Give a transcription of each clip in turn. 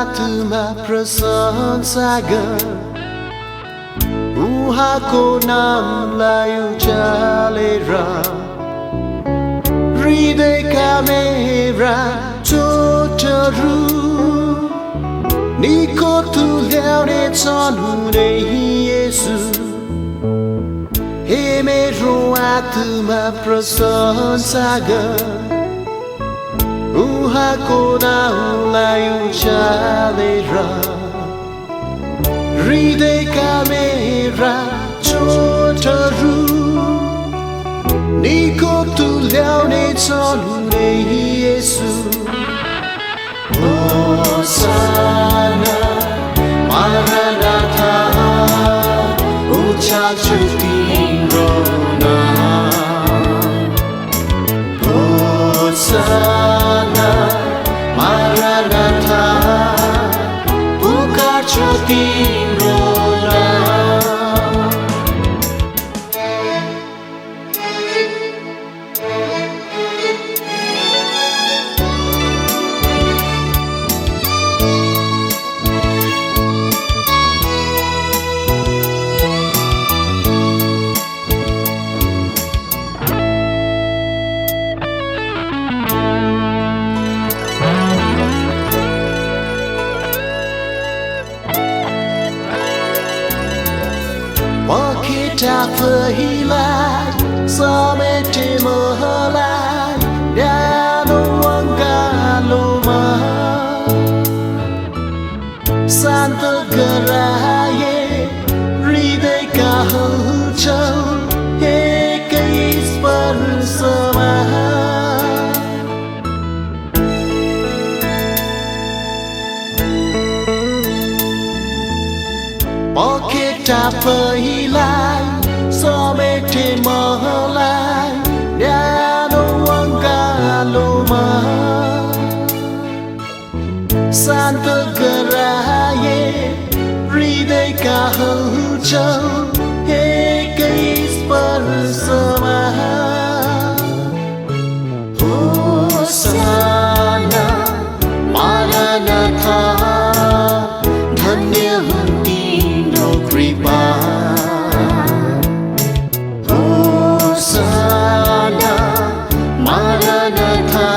आत्मा प्रशंसा गर उहाँको नामलाई उचालेर हृदयका मेरा चोटहरू निको तुल्याउने छन् हुने येशू हे मेरो आत्मा प्रशंसा गर उहाँको नामलाई उचालेर हृदयका मेरा चोटहरू निको तुल्याउने छन् हुने येशू होसाना मारानाथा उचाल्छु तिम्रो नाम होसाना मारानाथा पुकार्छु तिम्रो नाम पखेटा पहिलाई समेटे मलाई न्यानो अङ्गालोमा शान्त गराए हृदयका हलचल एकै स्पर्शमा पखेटा पहिलाई समेटे मलाई न्यानो अङ्गालोमा शान्त गराए हृदयका हलचल एकै स्पर्शमा होसाना मारानाथा धन्य कृपा होसाना मारानाथा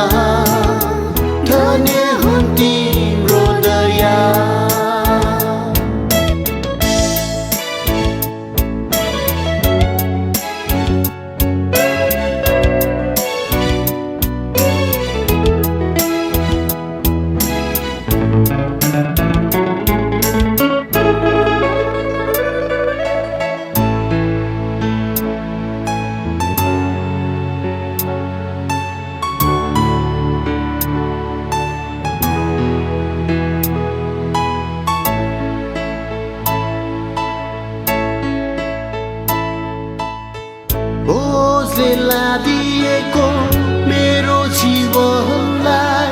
धन्य हुन् तिम्रो दया बोझले लादिएको मेरो जीवनलाई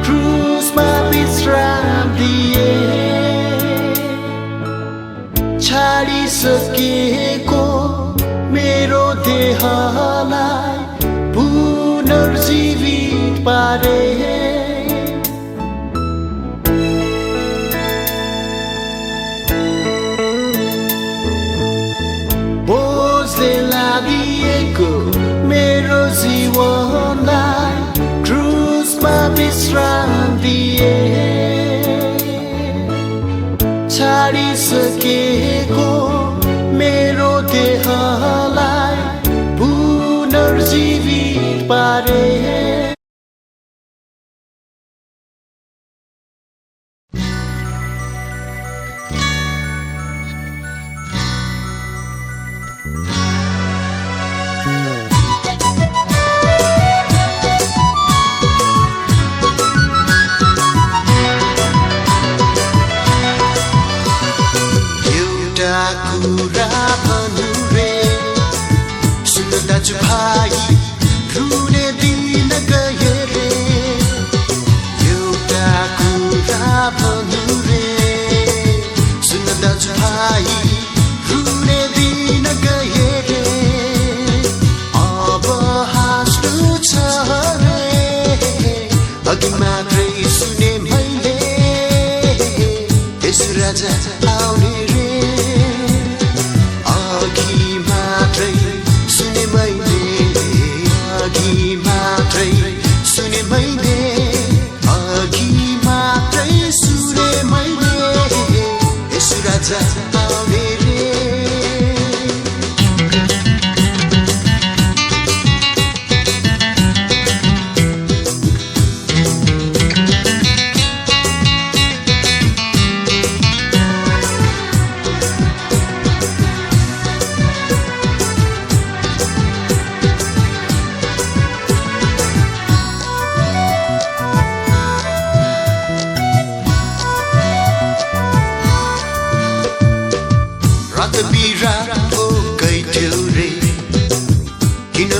क्रुसमा विश्राम दिए छाडिसकेको मेरो देहलाई पुनर्जीवित पारे बोझले लादिएको मेरो जीवनलाई क्रुसमा विश्राम दिए छाडिसकेको मेरो देहलाई पुनर्जीवित पारे कुरा भन्नु रे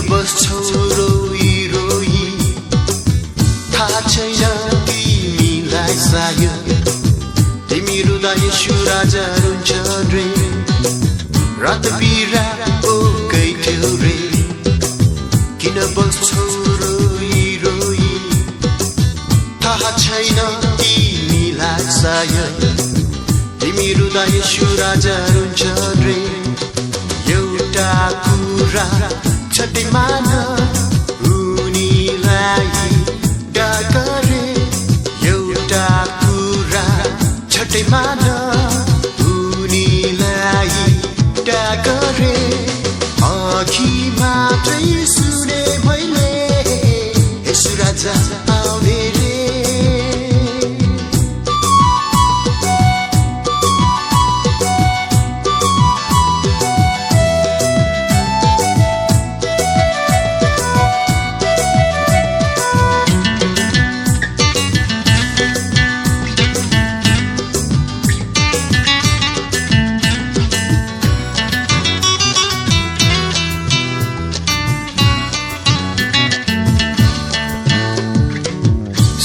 बस्छौ रोई रोई थाहा छैन तिमीलाई सायद तिमी रुँदा यसो राजा रुन्छ रे रात बिरात ओकै थियो रे किन बस्छौ रोई रोई थाहा छैन तिमीलाई सायद तिमी रुँदा यसो राजा रुन्छ रे एउटा कुरा छट्टै मान उनीलाई डाकरे एउटा कुरा छट्टै मान उनीलाई डाकरे अघि मात्रै सुने मैले यसो राजा आउने रे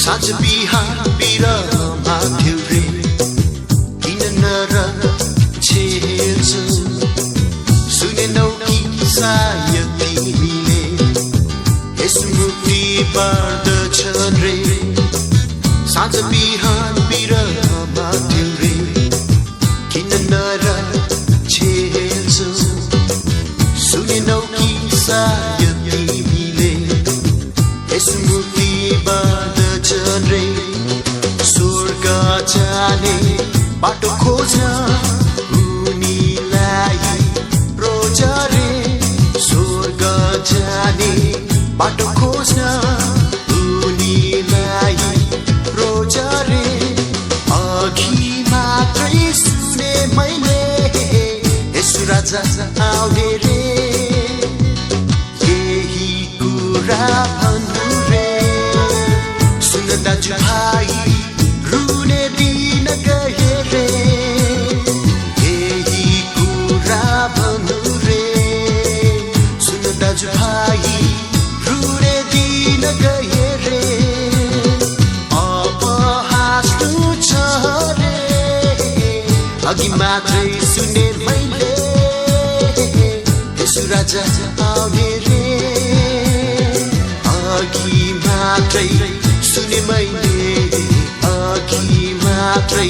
साँझ बिहान बिरहमा थियो रे किन नरछेल्छौ सुनेनौ कि सायद तिमीले यसो मुक्ति बाँड्दछ रे साँझ बिहान बिरहमा थियो रे किन नरछेल्छौ सुनेनौ कि सायद तिमीले यसो मुक्ति बाँड्दछ रे स्वर्ग जाने बाटो खोज्न उनीलाई रोज रे स्वर्ग जाने बाटो खोज्न उनीलाई रोज रे अघि मात्रै सुने मैले यसो राजा आउने रे यही कुरा भन्नु रे सुन दाजु भाइ रुने दिन गए रे यही कुरा भन्नु रे सुन दाजु भाइ रुने दिन गए रे अब हाँस्नु छ रे अघि मात्रै सुने मैले यसो राजा आउने रे अघि मात्रै सुने मैले अघि मात्रै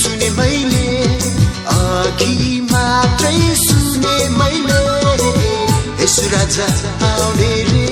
सुने मैले अघि मात्रै सुने मैले यसो राजा आउने रे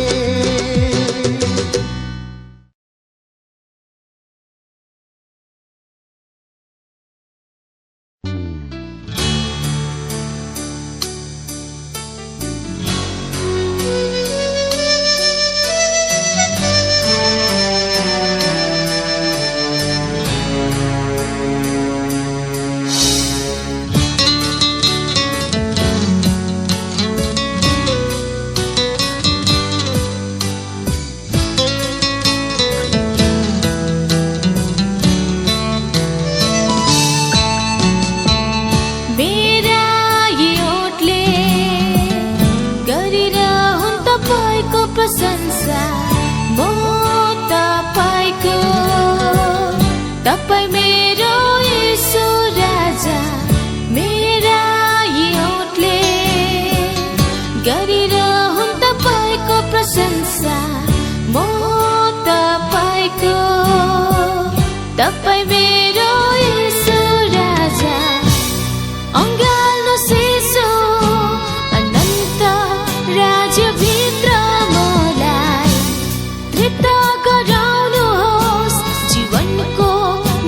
तपाईं मेरो येशू राजा मेरा योटले गरिरहुन् तपाईको प्रशंसा म तपाईको तपाईं मेरो येशू राजा अङ्गालो शिशु अनन्त राज्यभित्र मलाई तृप्त गराउनुहोस् जीवनको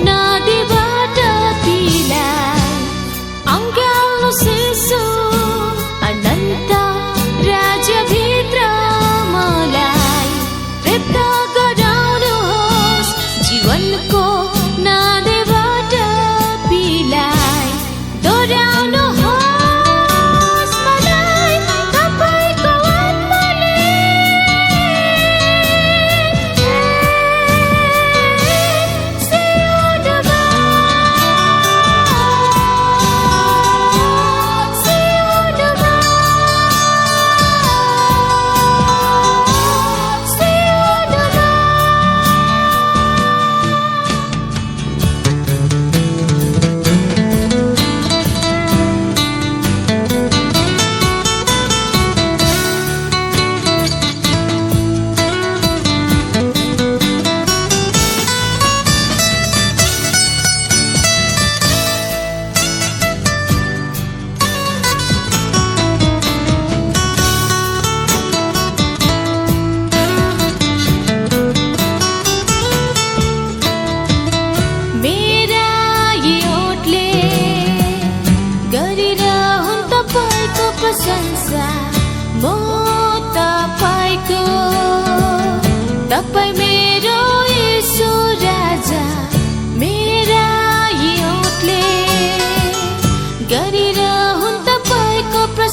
नदीबाट तिलाई अङ्गालो शिशु अनन्त राज्यभित्र मलाई तृप्त गराउनुहोस् जीवनको नदीबाट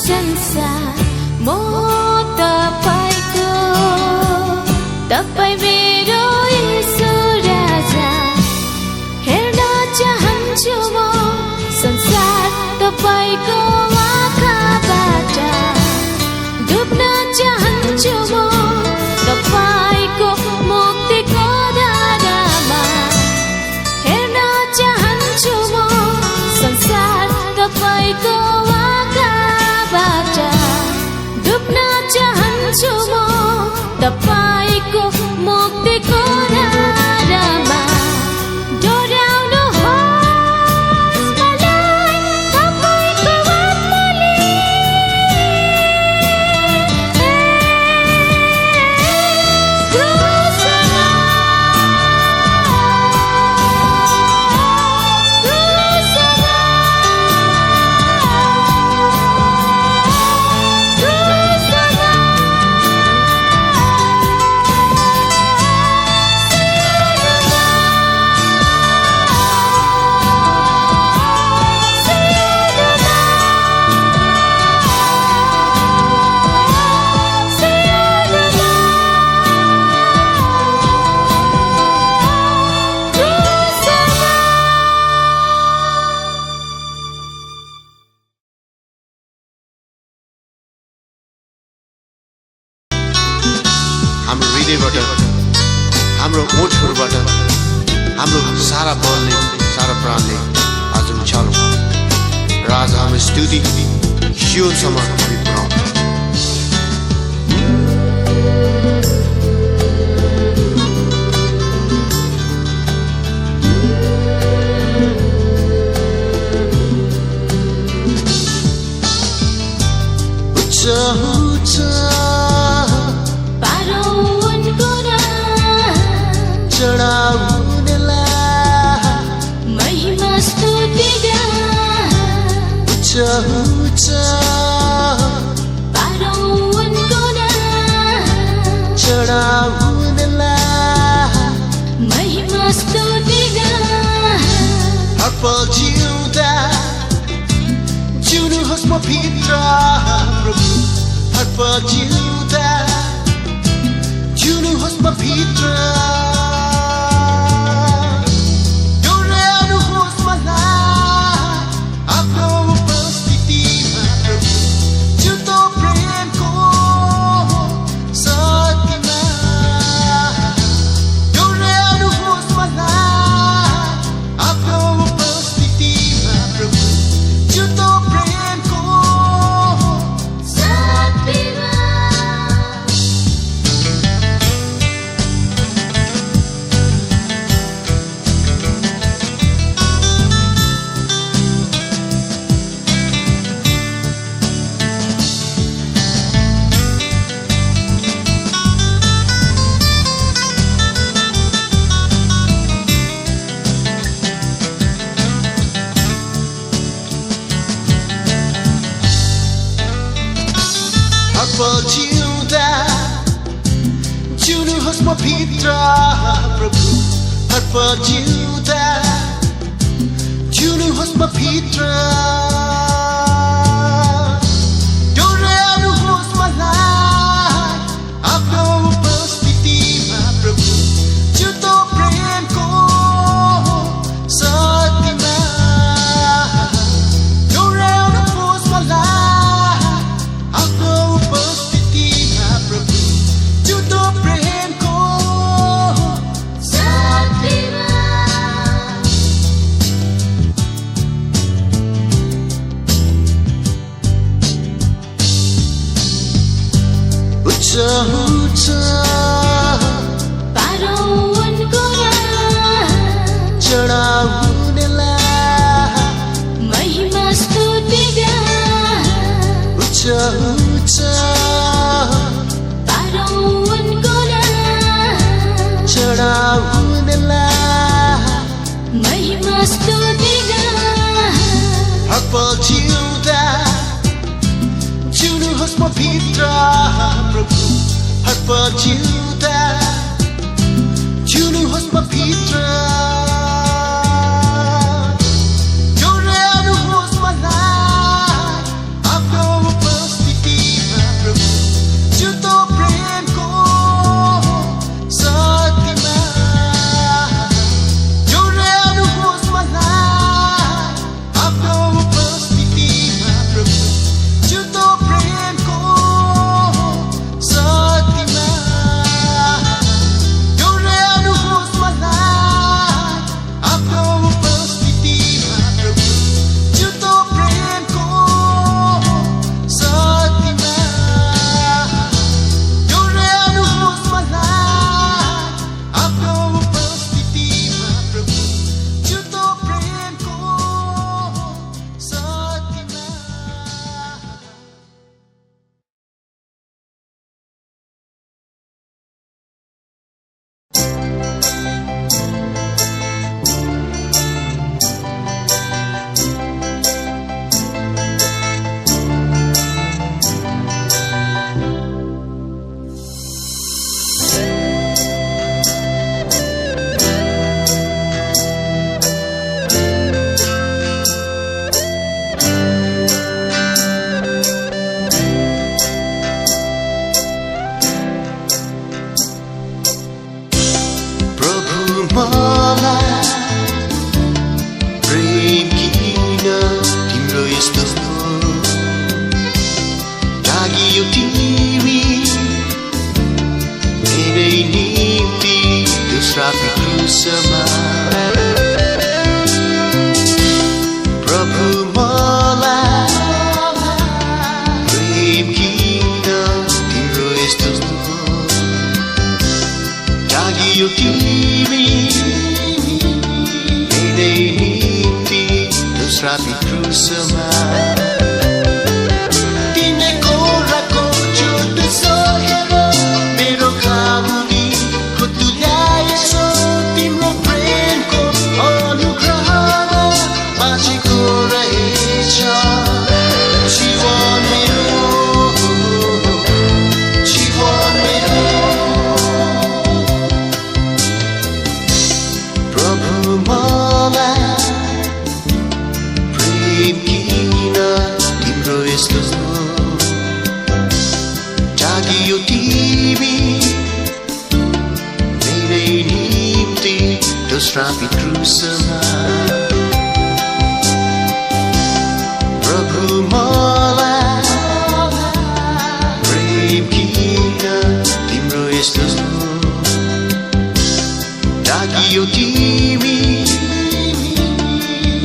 प्रशंसा म तपाईको तपाईँ मेरो येशू राजा हेर्न चाहन्छु म संसार तपाईको आँखाबाट डुब्न चाहन्छु म तपाईको मुक्तिको धारामा हेर्न चाहन्छु म संसार तपाईको आँखाबाट डुब्न चाहन्छु म तपाईको मुक्तिको धारामा हाम्रो हृदयबाट हाम्रो ओठहरूबाट हाम्रो सारा बलले सारा प्राणले आज उचालौँ र आज हाम्रो स्तुति शिवसम्म हामी पुर्याउँ। जिउनुहोस् म भित्र प्रभु हर पल जिउँदा जिउनुहोस् म भित्र डोर्याउनुहोस् मलाई आफ्नो उपस्थितिमा प्रभु जुतो प्रेमको शक्तिमा डोर्याउनुहोस् मलाई आफ्नो उपस्थितिमा प्रभु जुतो जिउनुहोस् म भित्र प्रभु हर पल जिउँदा जिउनुहोस् म भित्र डोर्याउनुहोस् मलाई आफ्नो उपस्थितिमा प्रभु जुतो प्रेमको शक्तिमा डोर्याउनुहोस् मलाई आफ्नो उपस्थितिमा प्रभु जुतो प्रेमको शक्तिमा जिउनुहोस् म भित्र प्रभु हर पल जिउँदा जिउनुहोस् म भित्र डोर्याउनुहोस् मलाई आफ्नो दोस्रापि क्रुसमा प्रभु मलाई प्रेम किन तिम्रो यस्तो जागियो तिमी मेरै निम्ति दोस्रापि क्रुसमा जागियो तिमी मेरै निम्ति दोस्रापि क्रुसमा प्रभु मलाई प्रेम किन तिम्रो यस्तो जागियो तिमी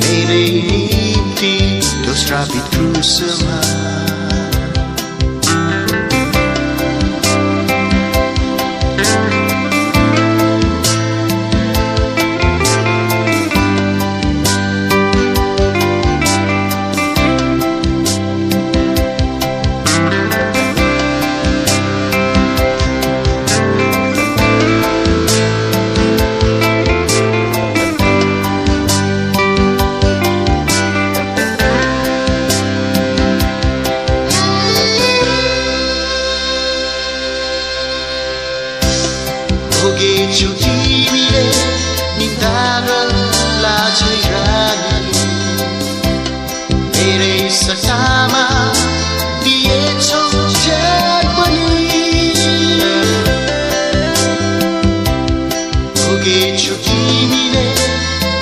मेरै निम्ति दोस्रापि क्रुसमा भोगेछु तिमीले निन्दा र लाजै रानी मेरै सट्टामा दिएछौ ज्यान पनि भोगेछु तिमीले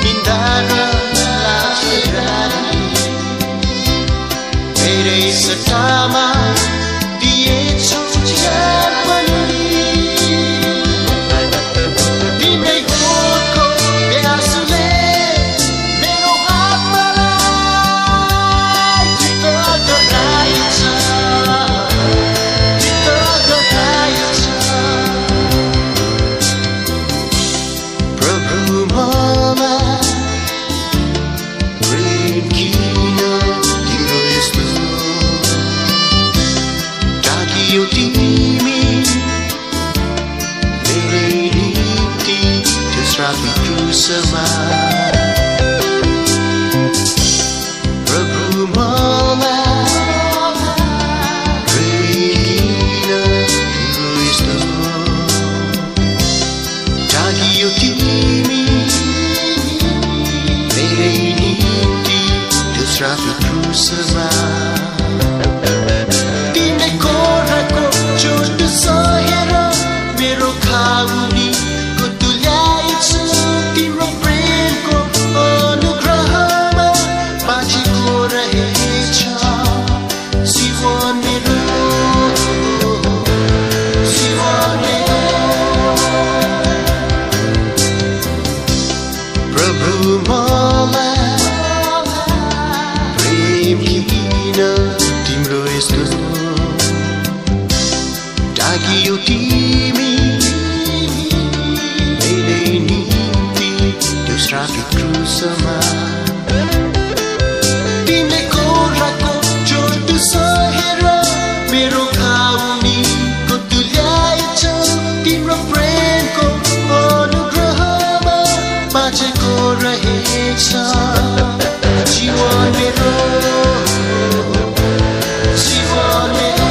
निन्दा र लाजै रानी मेरै सट्टामा दिएछौ ज्यान पनि जागियो तिमी मेरै निम्ति दोस्रापि क्रुसमा प्रभु मलाई प्रेम किन तिम्रो यस्तो जागियो तिमी मेरै निम्ति दोस्रापि क्रुसमा प्रभु मलाई प्रेम किन तिम्रो यस्तो जागियो तिमी मेरै निम्ति दोस्रापि क्रुसमा तिमीले कोराको चोट सहेर मेरो घाउनीको तुल्याएछ तिम्रो प्रेमको अनुग्रहमा बाँचेको रहेछ जीवन मेरो जीवन मेरो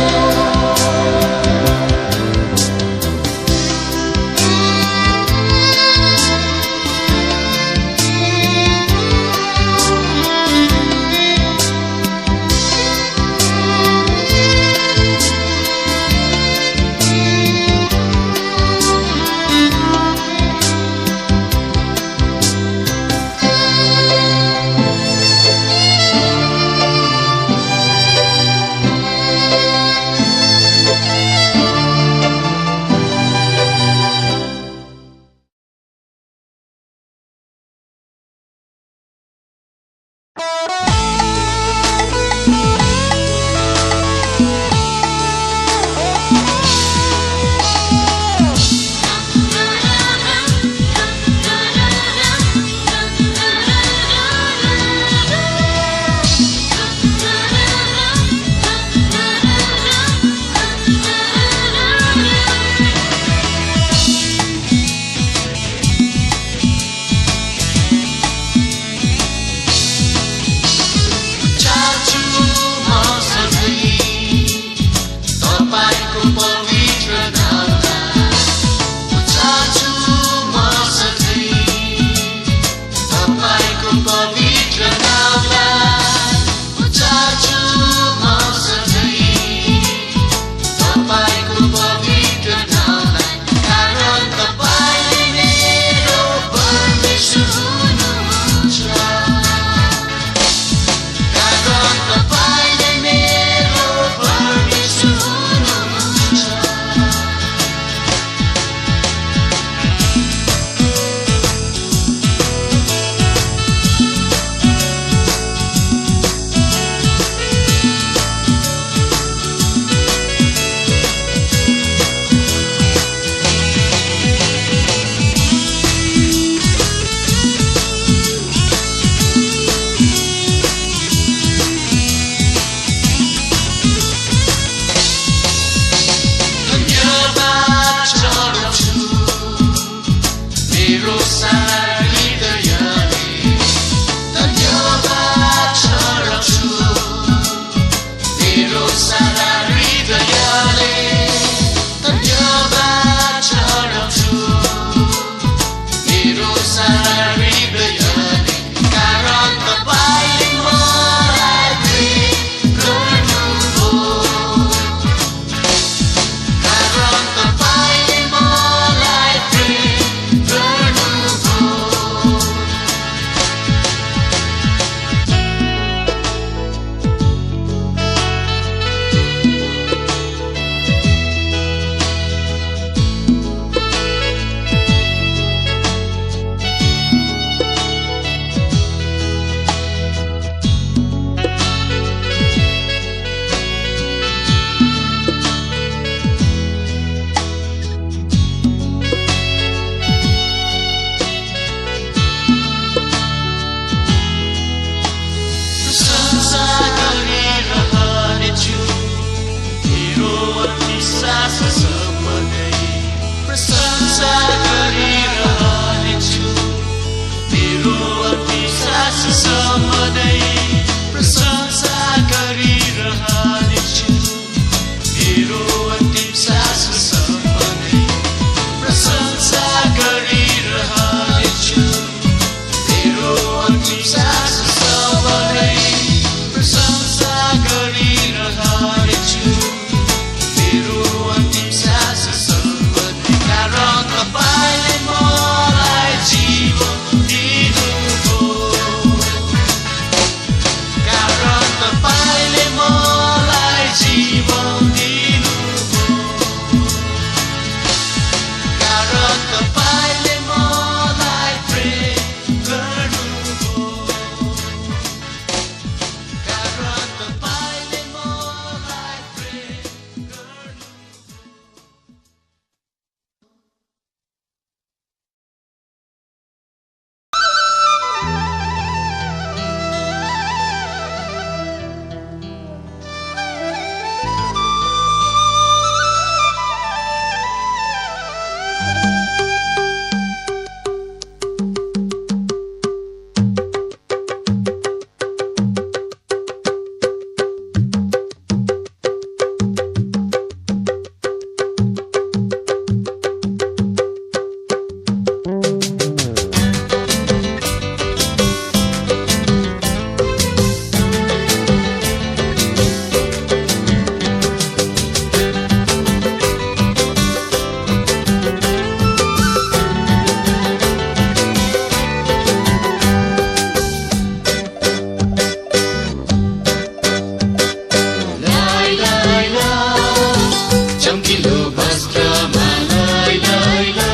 चम्किलो वस्त्रमा लाई लाई ला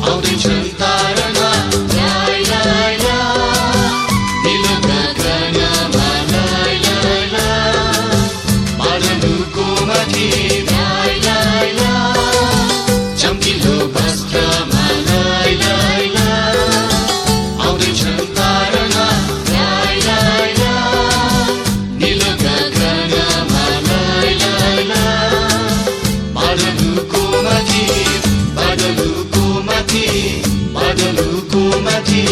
आउँदैछन् तारामा लाई लाई ला निलो गगनमा लाई लाई ला बादलको माथि लाई लाई ला चम्किलो वस्त्रमा लाई लाई ला आउँदैछन् तारामा लाई लाई ला निलो गगनमा लाई लाई ला बादलको माथि बादलको माथि बादलको माथि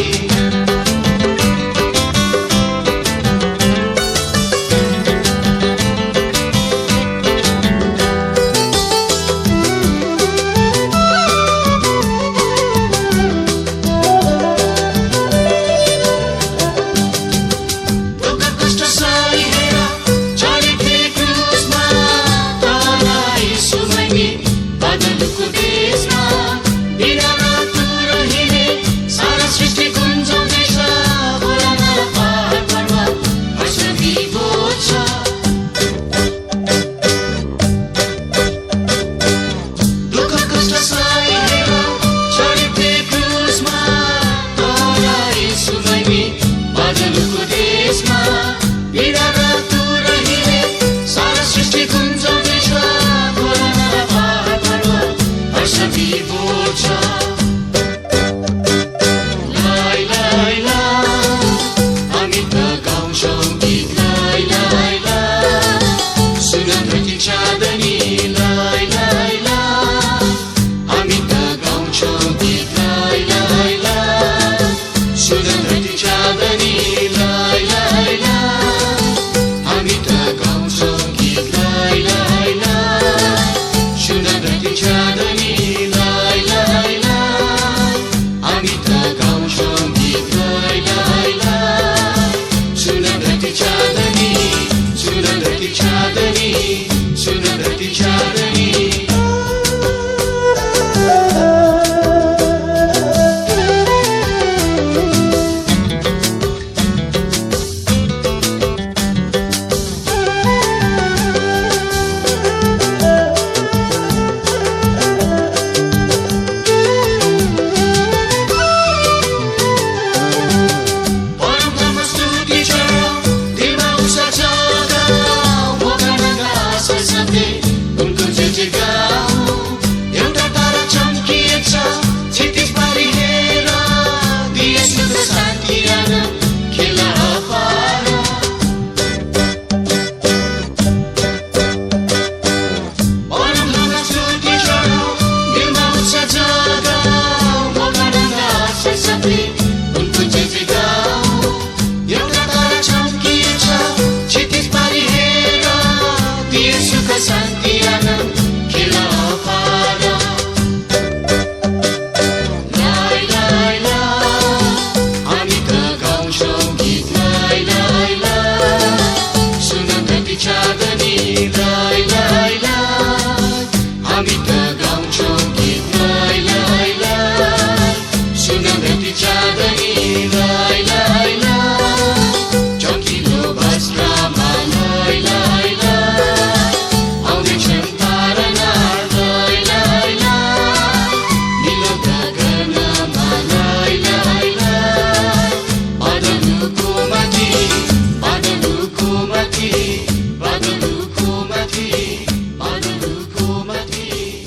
Badaloo Kumati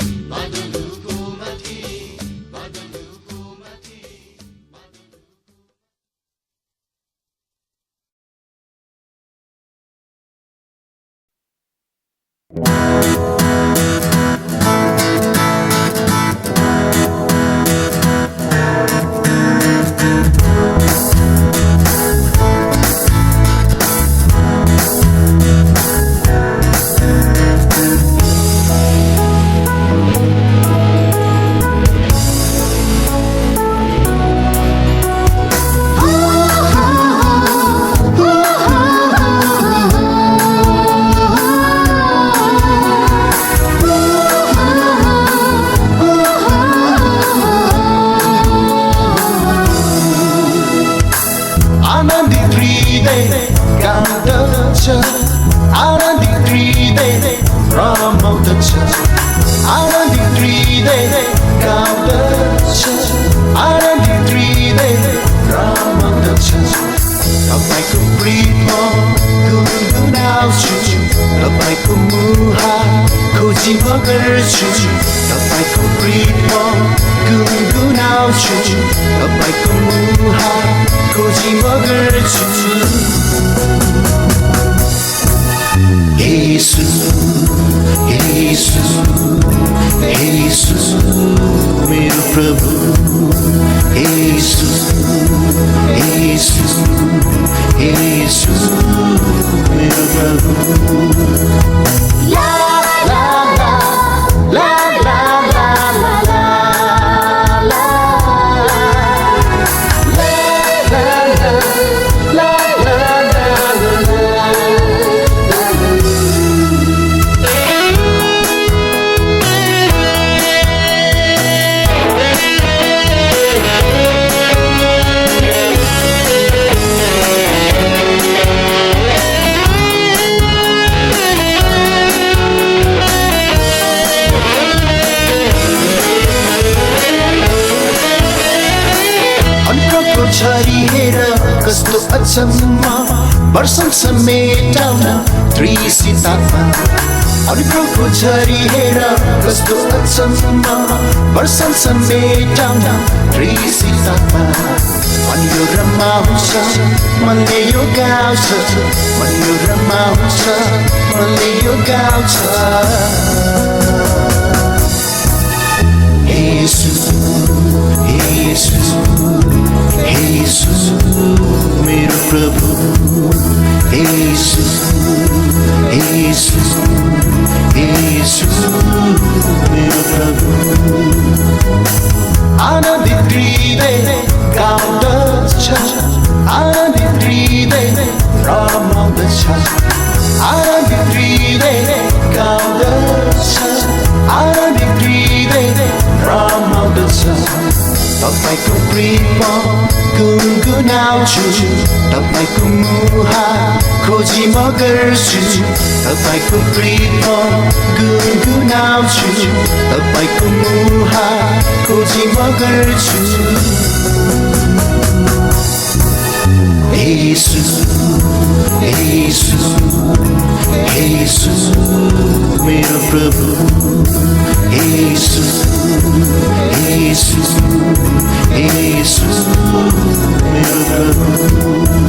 खोजी म गर्छु तपाईको प्रेममा गुनगुनाउँछु तपाईको मुहार खोजी म गर्छु येशू येशू येशू मेरो प्रभु येशू येशू येशू मेरो प्रभु छरी हेर कस्तो अचम्म वर्षन समेटाउन त्रिसितामा अर्को छरी हेर कस्तो अचम्म वर्षन समेटाउन त्रिसितामा मन यो रमाउँछ मनले यो गाउँछ मन यो रमाउँछ मनले यो गाउँछ येशू येशू येशू मेरो प्रभु येशू येशू येशू मेरो प्रभु आनन्दित हृदय गाउँदछ आनन्दित हृदय रमाउँदछ आनन्दित हृदय गाउँदछ आनन्दित हृदय रमाउँदछ तपाईको प्रेममा गुनगुनाउँछु तपाईको मुहार खोजी म गर्छु तपाईको प्रेममा गुनगुनाउँछु तपाईको मुहार खोजी म गर्छु येशू येशू येशू मेरो प्रभु येशू येशू येशू मेरो प्रभु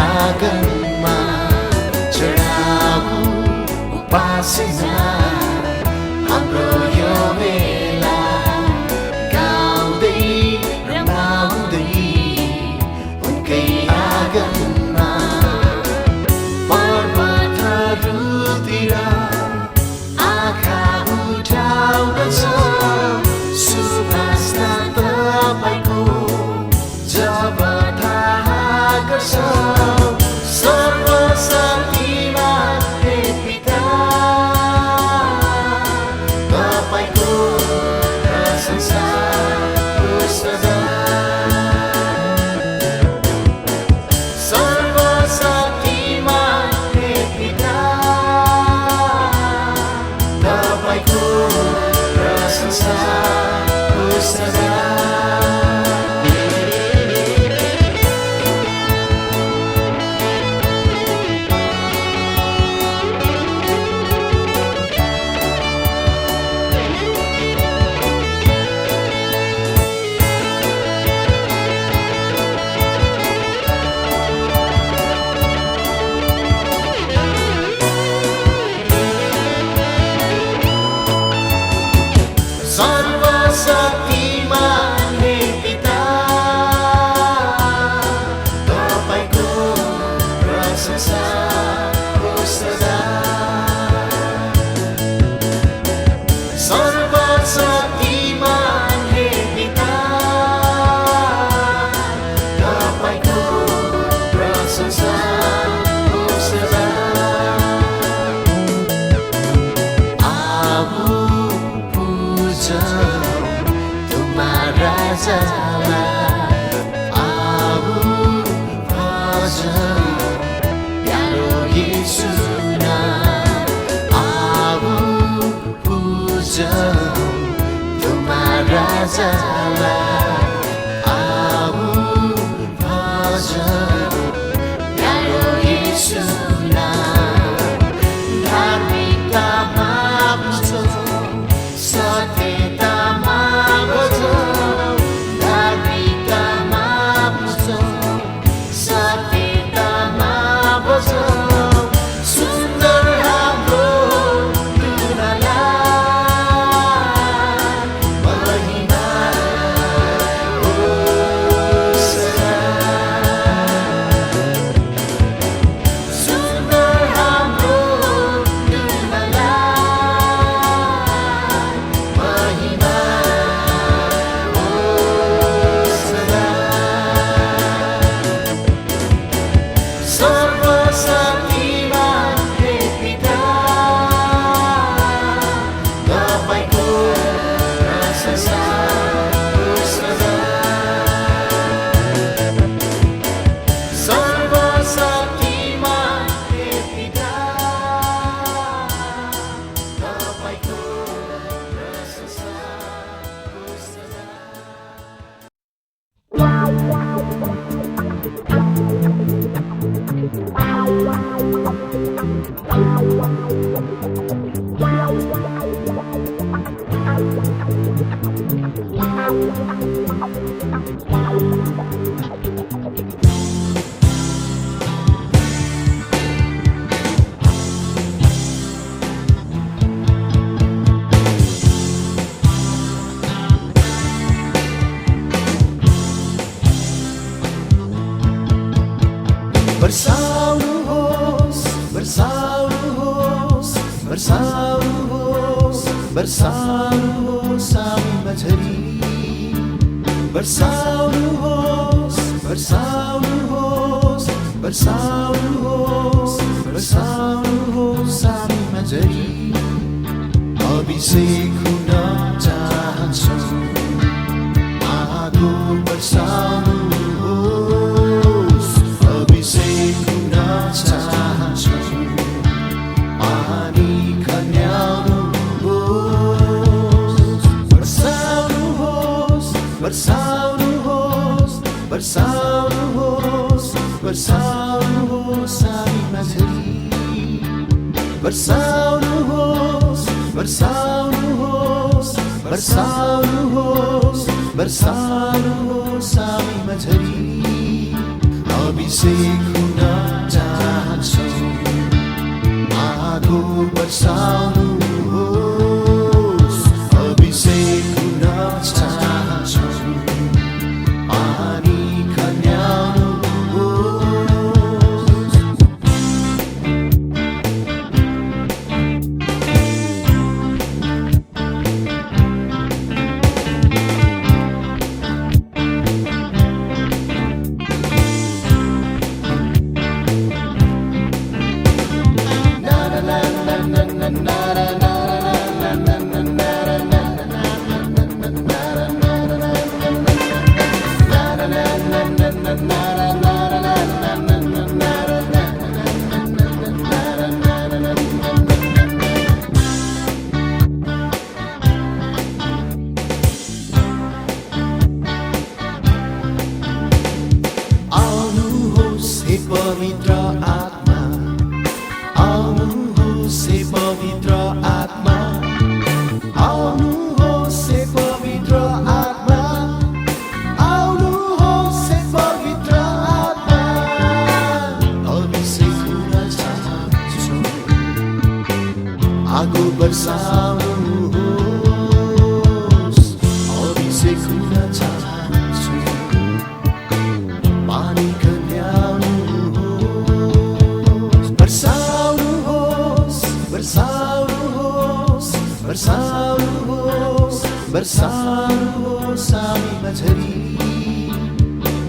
आँगनमा चढाऊ उपासना हाम्रो यो बेला गाउँदै रमाउँदै उनकै आँगनमा पर्वतहरूतिर आँखा उठाउँदछ सुवासना तपाईको जब थाहा गर्छ सर्वशक्तिमान हे पिता तपाईको प्रशंसा होस् सदा सर्वशक्तिमान हे पिता तपाईको प्रशंसा होस् सदा सर्वशक्तिमान हे पिता तपाईको प्रशंसा होस् सदा सर्वशक्तिमान हे पिता तपाईको प्रशंसा होस् सदा आऊ भजन प्यारो येशूना आऊ पूजन तुम्हारा राजाला आऊ भजन प्यारो येशूना धार्मिकतामा बुझौँ सत्यतामा बजौँ सुन्दर हाम्रो दुलालाई महिमा होस् सदा सुन्दर हाम्रो दुलालाई महिमा होस् सदा सर्वशक्तिमान हे पिता तपाईको प्रशंसा होस् सदा सर्वशक्तिमान हे पिता तपाईको प्रशंसा होस् सदा Bersauros, bersauros, bersauros, bersauros Sami Majari. Bersauros, bersauros, bersauros, bersauros Sami Majari. अभिषेक हुन चाहन्छु आगो बर्साउनुहोस् अभिषेक हुन चाहन्छु पानी खन्याउनुहोस् बर्साउनुहोस् बर्साउनुहोस् बर्साउनुहोस् बर्साउनुहोस् हामी माझरी बर्साउनुहोस् बर्साउनुहोस् बर्साउनुहोस् बर्साउनुहोस् हामी माझरी अभिषेक हुन पवित्र आत्मा आउनुहोस् हे पवित्र आत्मा आउनुहोस् हे पवित्र आत्मा आउनुहोस् हे पवित्र आत्मा अभिषेक हुन चाहन्छु आगो बर्साउनुहोस् अभिषेक हुन चाहन्छु पानी कन्याउनुहोस् बर्साउनुहोस् बर्साउनुहोस् बर्साउनुहोस् बर्साउनुहोस् हामीमा झरी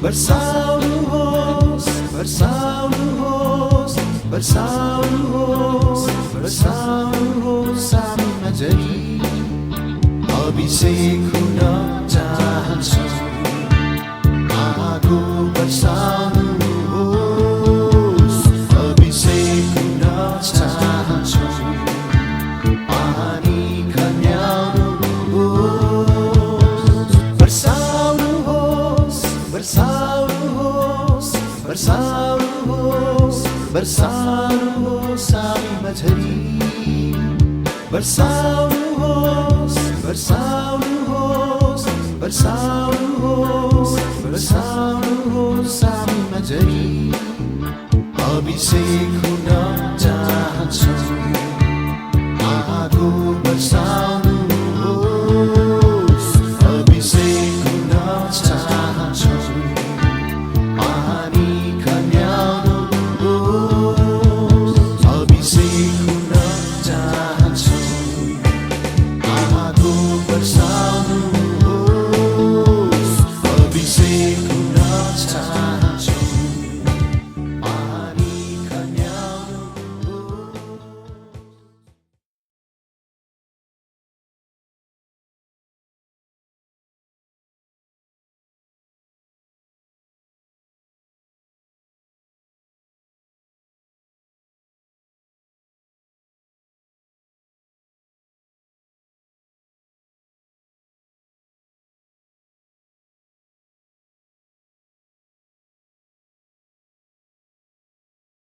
बर्साउनुहोस् बर्साउनुहोस् बर्साउनुहोस् बर्साउनुहोस् हामीमा झरी अभिषेक हुन चाहन्छु आगो बर्साउनुहोस् अभिषेक हुन चाहन्छु पानी कन्याउनुहोस् बर्साउनुहोस् बर्साउनुहोस् बर्साउनुहोस् बर्साउनुहोस् हामीमा झरी बर्साउनुहोस् बर्साउनुहोस् बर्साउनुहोस् बर्साउनुहोस् हामीमा झरी अभिषेक हुन चाहन्छु आगो बर्साउनुहोस्